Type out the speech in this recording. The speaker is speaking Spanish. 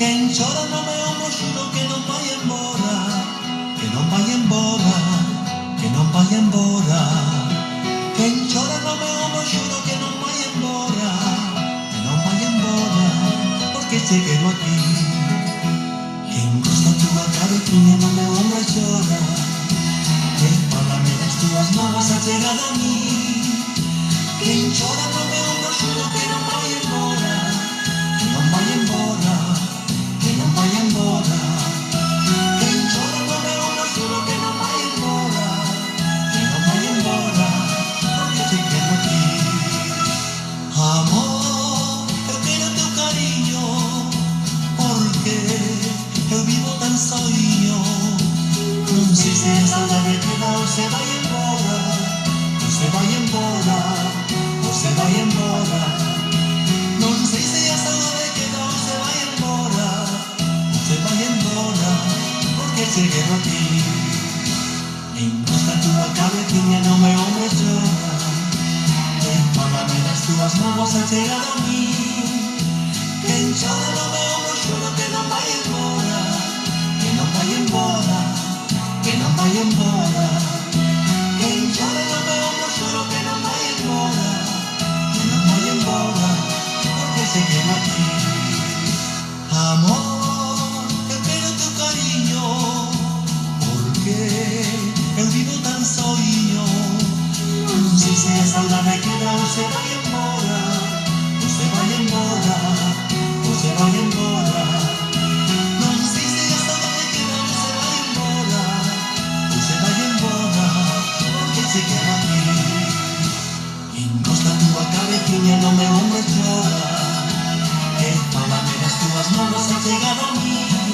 Quen chora no meu ombro xuro que non vai embora, que non vai embora, que non vai embora. Quen chora no meu ombro xuro que non vai embora, que non vai embora, porque che quero aquí. Quen costa a túa cabeciña no meu ombro e chora, que fálame das túas mágoas a chegada a mí. Quen chora no meu ombro xuro que non vai embora, que non vai embora, que non vai embora. Quen chora no meu ombro xuro que non vai embora, que non vai embora, porque te quero aquí. Amor, eu quero teu cariño, porque eu vivo tan sozinho. Non sei se a saudade queda ou se vai embora, ou se vai embora, ou se vai embora. Non sei se a saudade queda ou se vai embora, ou se vai embora, porque che quero aquí. Encosta a túa cabeciña no meu ombro e chora, que fálame das túas mágoas a chegada a mí. Quen chora no meu ombro xuro que non vai embora, que non vai embora, que non vai embora. Quen chora no meu ombro xuro que non vai embora, que non vai embora, porque se queda aquí. Amor, eu quero teu cariño, porque eu vivo tan sozinho. Non sei se a saudade queda ou se vai embora, ou se vai embora, ou se vai embora. Non sei se a saudade queda ou se vai embora, ou se vai embora, porque se queda aquí. Encosta a túa cabeciña no meu ombro e chora, que fálame das túas mágoas a chegada a mí.